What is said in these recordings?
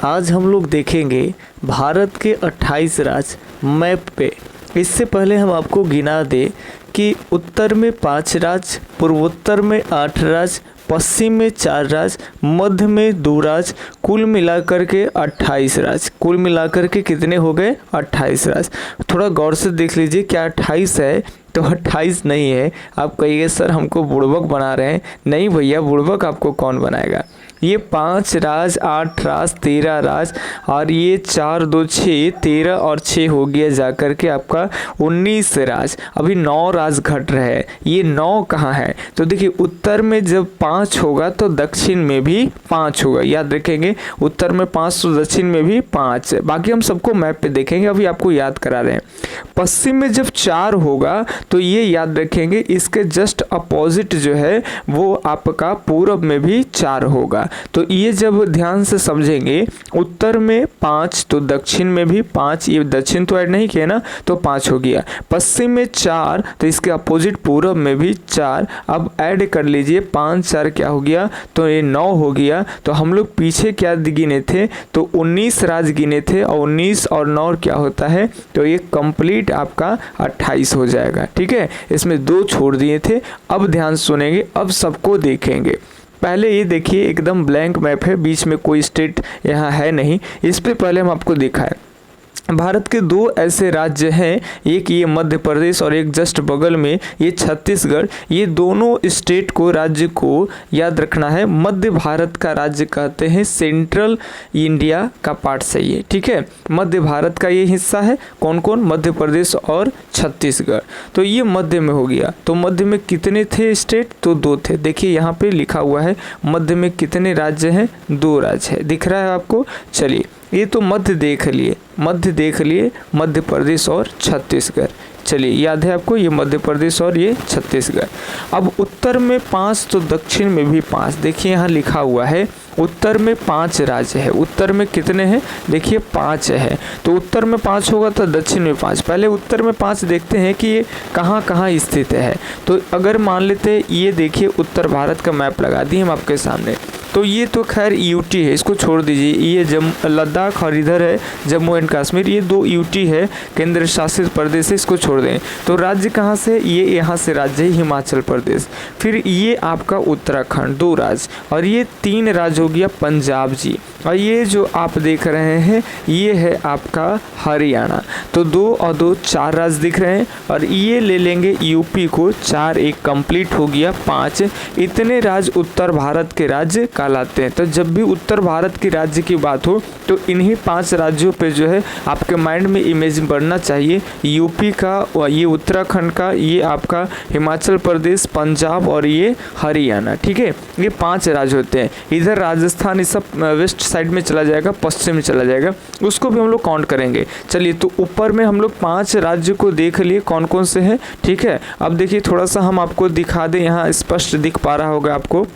आज हम लोग देखेंगे भारत के 28 राज्य मैप पे। इससे पहले हम आपको गिना दें कि उत्तर में 5 राज्य, पूर्वोत्तर में 8 राज्य, पश्चिम में 4 राज्य, मध्य में 2 राज्य, कुल मिलाकर के 28 राज्य। कुल मिलाकर के कितने हो गए? 28 राज्य। थोड़ा गौर से देख लीजिए, क्या 28 है? तो 28 नहीं है। आप कहिए सर हमको बुड़बक बना रहे हैं। नहीं भैया, बुड़बक आपको कौन बनाएगा। ये 5 राज्य, 8 राज्य, 13 राज्य और ये 4 2 6, 13 और 6 हो गया जाकर के आपका 19 राज्य। अभी 9 राज्य घट रहे हैं। ये 9 कहाँ है? तो देखिए, उत्तर में जब 5 होगा तो दक्षिण में भी 5 होगा। याद रखेंगे, उत्तर में 5 तो दक्षिण में भी 5 है। बाकी हम सबको मैप पे देखेंगे, अभी आपको याद करा रहे हैं। पश्चिम में जब 4 होगा तो ये याद रखेंगे, इसके जस्ट अपोजिट जो है वो आपका पूरब में भी 4 होगा। तो ये जब ध्यान से समझेंगे, उत्तर में 5 तो दक्षिण में भी 5, ये दक्षिण तो ऐड नहीं किया ना, तो 5 हो गया। पश्चिम में 4 तो इसके अपोजिट पूरब में भी 4। अब ऐड कर लीजिए, 5 4 क्या हो गया? तो ये 9 हो गया। तो हम लोग पीछे क्या गिने थे? तो 19 राज्य गिने थे और 19 और 9 क्या होता है? तो ये कंप्लीट आपका 28 हो जाएगा। ठीक है, इसमें 2 छोड़ दिए थे। अब ध्यान सुनेंगे, अब सबको देखेंगे। पहले ये देखिए, एकदम ब्लैंक मैप है, बीच में कोई स्टेट यहाँ है नहीं। इस पे पहले हम आपको दिखाएं। भारत के 2 ऐसे राज्य हैं, एक ये मध्य प्रदेश और एक जस्ट बगल में ये छत्तीसगढ़। ये दोनों स्टेट को, राज्य को याद रखना है। मध्य भारत का राज्य कहते हैं, सेंट्रल इंडिया का पार्ट से ये। ठीक है, मध्य भारत का ये हिस्सा है। कौन कौन? मध्य प्रदेश और छत्तीसगढ़। तो ये मध्य में हो गया। तो मध्य में कितने थे स्टेट? तो 2 थे। देखिए यहाँ पे लिखा हुआ है मध्य में कितने राज्य हैं? 2 राज्य है। दिख रहा है आपको? चलिए, ये तो मध्य देख लिए, मध्य प्रदेश और छत्तीसगढ़। चलिए, याद है आपको, ये मध्य प्रदेश और ये छत्तीसगढ़। अब उत्तर में 5 तो दक्षिण में भी 5। देखिए यहाँ लिखा हुआ है उत्तर में 5 राज्य है। उत्तर में कितने हैं? देखिए 5 है। तो उत्तर में 5 होगा तो दक्षिण में 5। पहले उत्तर में 5 देखते हैं कि ये कहाँ कहाँ स्थित है। तो अगर मान लेते, ये देखिए उत्तर भारत का मैप लगा दिए हम आपके सामने। तो ये तो खैर यूटी है, इसको छोड़ दीजिए। ये लद्दाख और इधर है जम्मू एंड कश्मीर, ये 2 यूटी है, केंद्र शासित प्रदेश है, इसको छोड़ दें। तो राज्य कहाँ से? ये यहाँ से राज्य है हिमाचल प्रदेश। फिर ये आपका उत्तराखंड, 2 राज्य। और ये 3 राज्य हो गया पंजाब जी। और ये जो आप देख रहे हैं ये है आपका हरियाणा। तो 2 और 2 4 राज्य दिख रहे हैं। और ये ले लेंगे यूपी को, 4 1 कंप्लीट हो गया 5। इतने राज्य उत्तर भारत के राज्य कहलाते हैं। तो जब भी उत्तर भारत के राज्य की बात हो तो इन्हीं 5 राज्यों पे जो है आपके माइंड में इमेज बढ़ना चाहिए। यूपी का, ये उत्तराखंड का, ये आपका हिमाचल प्रदेश, पंजाब और ये हरियाणा। ठीक है, ये 5 राज्य होते हैं। इधर राजस्थान ये सब वेस्ट साइड में चला जाएगा, पश्चिम में चला जाएगा, उसको भी हम लोग काउंट करेंगे। चलिए, तो ऊपर में हम लोग 5 राज्य को देख लिए कौन कौन से हैं। ठीक है, अब देखिए थोड़ा सा हम आपको दिखा दें, यहाँ स्पष्ट दिख पा रहा होगा आपको।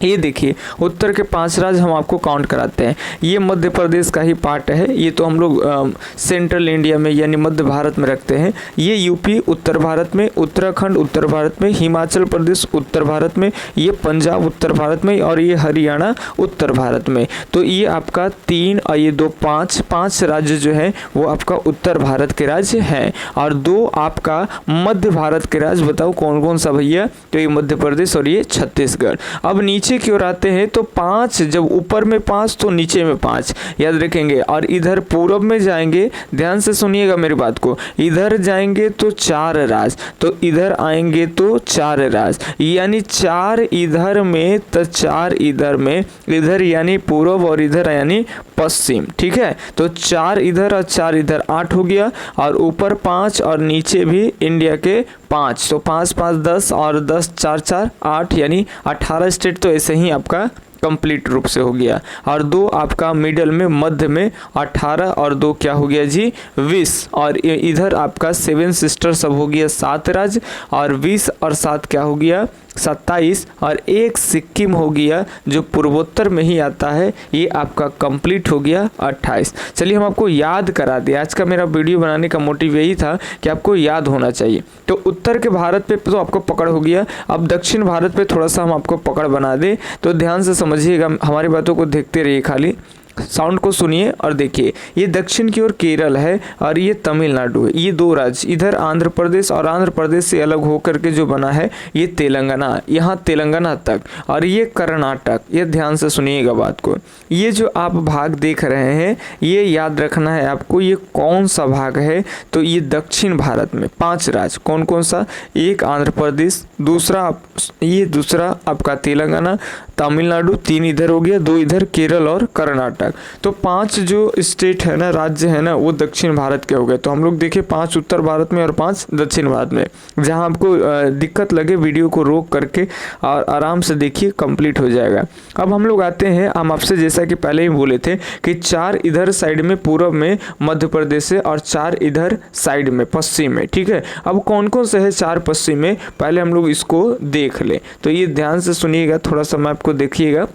ये देखिए उत्तर के 5 राज्य हम आपको काउंट कराते हैं। ये मध्य प्रदेश का ही पार्ट है। ये तो हम लोग सेंट्रल इंडिया में यानी मध्य भारत में रखते हैं। ये यूपी उत्तर भारत में, उत्तराखंड उत्तर भारत में, हिमाचल प्रदेश उत्तर भारत में, ये पंजाब उत्तर भारत में और ये हरियाणा उत्तर भारत में। तो ये आपका 3 और ये 2 5 राज्य जो है वो आपका उत्तर भारत के राज्य हैं। और 2 आपका मध्य भारत के राज्य। बताओ कौन कौन सा भैया? तो ये मध्य प्रदेश और ये छत्तीसगढ़। अब नीचे की ओर आते हैं तो 5, जब ऊपर में 5 तो नीचे में 5 याद रखेंगे। और इधर पूरब में जाएंगे, ध्यान से सुनिएगा मेरी बात को, इधर जाएंगे तो 4 राज्य, तो इधर आएंगे तो 4 राज्य, यानी 4 इधर में तो 4 इधर में, इधर यानी पूरब और इधर यानी पश्चिम। ठीक है, तो 4 इधर और 4 इधर, 8 हो गया। और ऊपर 5 और नीचे भी इंडिया के 5, तो 5 5 10 और 10 4 4 8, यानी 18 स्टेट तो ऐसे ही आपका कंप्लीट रूप से हो गया। और 2 आपका मिडल में, मध्य में 18 और 2 क्या हो गया जी? 20। और इधर आपका 7 सिस्टर सब हो गया 7 राज्य। और 20 और 7 क्या हो गया? 27 और एक सिक्किम हो गया जो पूर्वोत्तर में ही आता है, ये आपका कंप्लीट हो गया 28। चलिए हम आपको याद करा दें, आज का मेरा वीडियो बनाने का मोटिव यही था कि आपको याद होना चाहिए। तो उत्तर के भारत पे तो आपको पकड़ हो गया, अब दक्षिण भारत पे थोड़ा सा हम आपको पकड़ बना दें, तो ध्यान से समझिएगा, हमारी बातों को देखते रहिए खाली। साउंड को सुनिए और देखिए, ये दक्षिण की ओर केरल है और ये तमिलनाडु है। ये दो राज्य, इधर आंध्र प्रदेश और आंध्र प्रदेश से अलग होकर के जो बना है ये तेलंगाना, यहाँ तेलंगाना तक, और ये कर्नाटक। ये ध्यान से सुनिएगा बात को। ये जो आप भाग देख रहे हैं ये याद रखना है आपको, ये कौन सा भाग है, तो ये दक्षिण भारत में 5 राज्य। कौन कौन सा? एक आंध्र प्रदेश, दूसरा आपका तेलंगाना, तमिलनाडु, 3 इधर हो गया, 2 इधर केरल और कर्नाटक। तो 5 जो स्टेट है ना, राज्य है ना, वो दक्षिण भारत के हो गए। तो हम लोग देखिए 5 उत्तर भारत में और 5 दक्षिण भारत में। जहां आपको दिक्कत लगे वीडियो को रोक करके और आराम से देखिए, कंप्लीट हो जाएगा। अब हम लोग आते हैं, हम आपसे जैसा कि पहले ही बोले थे कि 4 इधर साइड में पूर्व में मध्य प्रदेश है और 4 इधर साइड में पश्चिम में, ठीक है। अब कौन कौन से है 4 पश्चिम में, पहले हम लोग इसको देख ले। तो ये ध्यान से सुनिएगा, थोड़ा सा मैं आपको देखिएगा।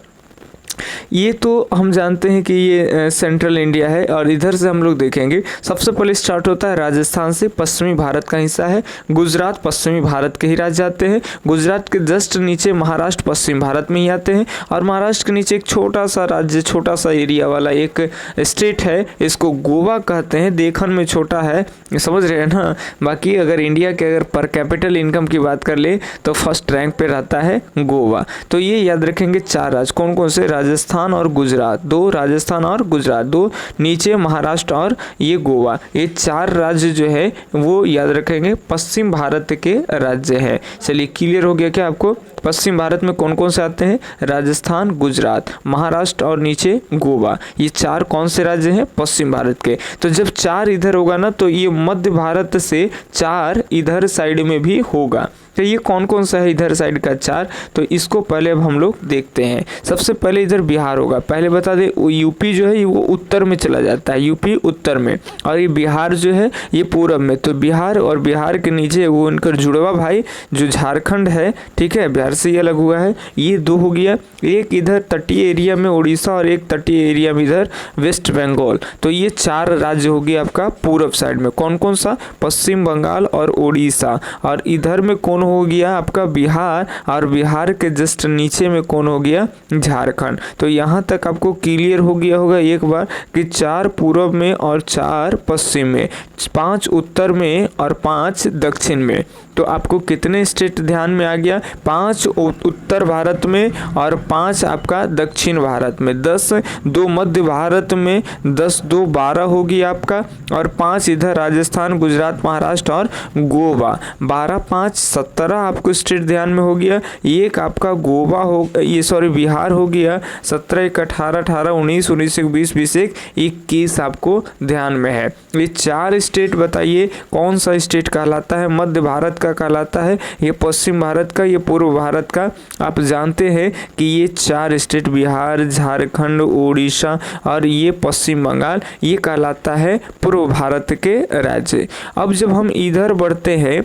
ये तो हम जानते हैं कि ये सेंट्रल इंडिया है, और इधर से हम लोग देखेंगे सबसे पहले स्टार्ट होता है राजस्थान से, पश्चिमी भारत का हिस्सा है। गुजरात पश्चिमी भारत के ही राज्य आते हैं। गुजरात के जस्ट नीचे महाराष्ट्र पश्चिम भारत में ही आते हैं, और महाराष्ट्र के नीचे एक छोटा सा राज्य, छोटा सा एरिया वाला एक स्टेट है, इसको गोवा कहते हैं। देखने में छोटा है, समझ रहे हैं ना। बाकी अगर इंडिया के अगर पर कैपिटल इनकम की बात कर ले तो फर्स्ट रैंक पे रहता है गोवा। तो ये याद रखेंगे 4 राज्य कौन कौन से, राजस्थान और गुजरात, 2 राजस्थान और गुजरात, 2 नीचे महाराष्ट्र और ये गोवा। ये 4 राज्य जो है वो याद रखेंगे पश्चिम भारत के राज्य है। चलिए क्लियर हो गया क्या आपको? पश्चिम भारत में कौन कौन से आते हैं? राजस्थान, गुजरात, महाराष्ट्र और नीचे गोवा। ये 4 कौन से राज्य हैं? पश्चिम भारत के। तो जब 4 इधर होगा ना, तो ये मध्य भारत से 4 इधर साइड में भी होगा। तो ये कौन कौन सा है इधर साइड का 4? तो इसको पहले अब हम लोग देखते हैं। सबसे पहले इधर बिहार होगा। पहले बता दें, यूपी जो है वो उत्तर में चला जाता है, यूपी उत्तर में, और ये बिहार जो है ये पूरब में। तो बिहार और बिहार के नीचे वो उनका जुड़वा भाई जो झारखंड है, ठीक है, बिहार से ये अलग हुआ है। ये 2 हो गया। एक इधर तटीय एरिया में उड़ीसा और एक तटीय एरिया में इधर वेस्ट बंगाल। तो ये 4 राज्य हो गया आपका पूरब साइड में। कौन कौन सा? पश्चिम बंगाल और उड़ीसा। और इधर में कौन हो गया आपका? बिहार, और बिहार के जस्ट नीचे में कौन हो गया? झारखंड। तो यहाँ तक आपको क्लियर हो गया होगा एक बार कि 4 पूर्व में और 4 पश्चिम में, 5 उत्तर में और 5 दक्षिण में। तो आपको कितने स्टेट ध्यान में आ गया? 5 उत्तर भारत में और 5 आपका दक्षिण भारत में, 10 2 मध्य भारत में, 10 2 12 होगी आपका, और 5 इधर राजस्थान, गुजरात, महाराष्ट्र और गोवा। 12 5 17 आपको स्टेट ध्यान में हो गया। एक आपका गोवा हो, ये सॉरी बिहार हो गया। 17 1 18 18 19 19 1 20 20 1 21 आपको ध्यान में है। ये 4 स्टेट बताइए कौन सा स्टेट कहलाता है? मध्य भारत का कहलाता है, ये पश्चिम भारत का, ये पूर्व भारत का। आप जानते हैं कि ये 4 स्टेट बिहार, झारखंड, उड़ीसा और ये पश्चिम बंगाल, ये कहलाता है पूर्व भारत के राज्य। अब जब हम इधर बढ़ते हैं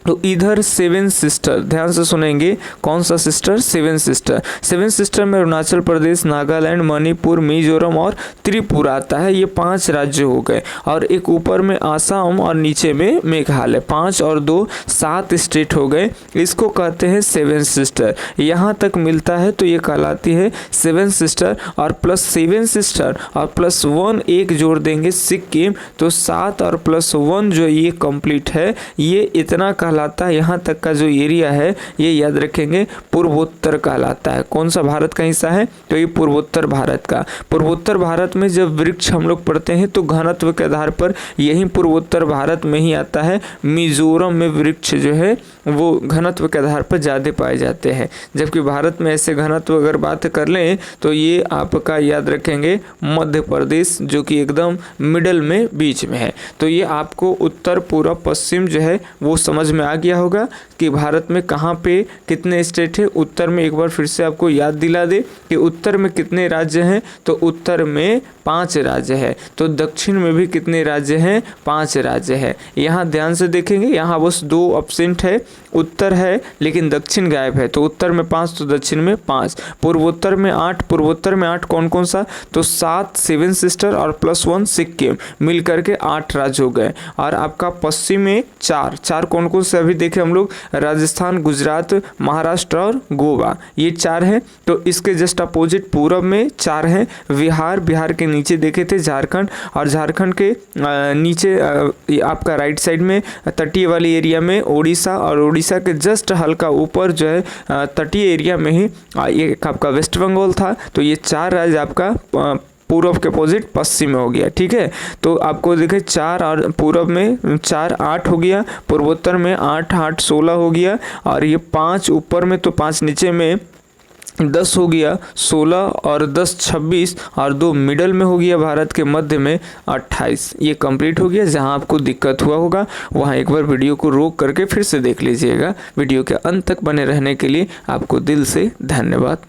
तो इधर 7 सिस्टर, ध्यान से सुनेंगे, कौन सा सिस्टर? 7 सिस्टर। 7 सिस्टर में अरुणाचल प्रदेश, नागालैंड, मणिपुर, मिजोरम और त्रिपुरा आता है। ये 5 राज्य हो गए, और एक ऊपर में आसाम और नीचे में मेघालय। 5 और 2 7 स्टेट हो गए। इसको कहते हैं 7 सिस्टर। यहाँ तक मिलता है तो ये कहलाती है 7 सिस्टर, और प्लस 7 सिस्टर और प्लस 1 एक जोड़ देंगे सिक्किम, तो 7 और प्लस 1 जो ये कंप्लीट है, ये इतना कहलाता है। यहाँ तक का जो एरिया है ये याद रखेंगे पूर्वोत्तर कहलाता है। कौन सा भारत का हिस्सा है? तो ये पूर्वोत्तर भारत का। पूर्वोत्तर भारत में जब वृक्ष हम लोग पढ़ते हैं तो घनत्व के आधार पर यही पूर्वोत्तर भारत में ही आता है। मिजोरम में वृक्ष जो है वो घनत्व के आधार पर ज़्यादा पाए जाते हैं, जबकि भारत में ऐसे घनत्व अगर बात कर लें तो ये आपका याद रखेंगे मध्य प्रदेश, जो कि एकदम मिडल में बीच में है। तो ये आपको उत्तर पूर्व पश्चिम जो है वो समझ में आ गया होगा कि भारत में कहाँ पे कितने स्टेट है। उत्तर में एक बार फिर से आपको याद दिला दे कि उत्तर में कितने राज्य हैं, तो उत्तर में 5 राज्य है। तो दक्षिण में भी कितने राज्य हैं? 5 राज्य है। यहाँ ध्यान से देखेंगे, यहाँ बस 2 एब्सेंट है, उत्तर है लेकिन दक्षिण गायब है। तो उत्तर में 5 तो दक्षिण में 5। पूर्वोत्तर में 8, पूर्वोत्तर में 8 कौन कौन सा? तो 7 7 सिस्टर और प्लस 1 सिक्किम, मिल करके 8 राज्य हो गए। और आपका पश्चिम में 4 कौन कौन से अभी देखे हम लोग राजस्थान, गुजरात, महाराष्ट्र और गोवा, ये 4 हैं। तो इसके जस्ट अपोजिट पूरब में 4 हैं, बिहार के नीचे देखे थे झारखंड, और झारखंड के नीचे आपका राइट साइड में तटीय वाली एरिया में उड़ीसा, और उड़ीसा के जस्ट हल्का ऊपर जो है तटीय एरिया में ही ये आपका वेस्ट बंगाल था। तो ये 4 राज्य आपका पूर्व के अपोजिट पश्चिम में हो गया। ठीक है, तो आपको देखे 4 और पूर्व में 4 8 हो गया, पूर्वोत्तर में 8 8 16 हो गया, और ये 5 ऊपर में तो 5 नीचे में 10 हो गया, 16 और 10 26, और 2 मिडल में हो गया, भारत के मध्य में 28। ये कंप्लीट हो गया। जहां आपको दिक्कत हुआ होगा वहां एक बार वीडियो को रोक करके फिर से देख लीजिएगा। वीडियो के अंत तक बने रहने के लिए आपको दिल से धन्यवाद।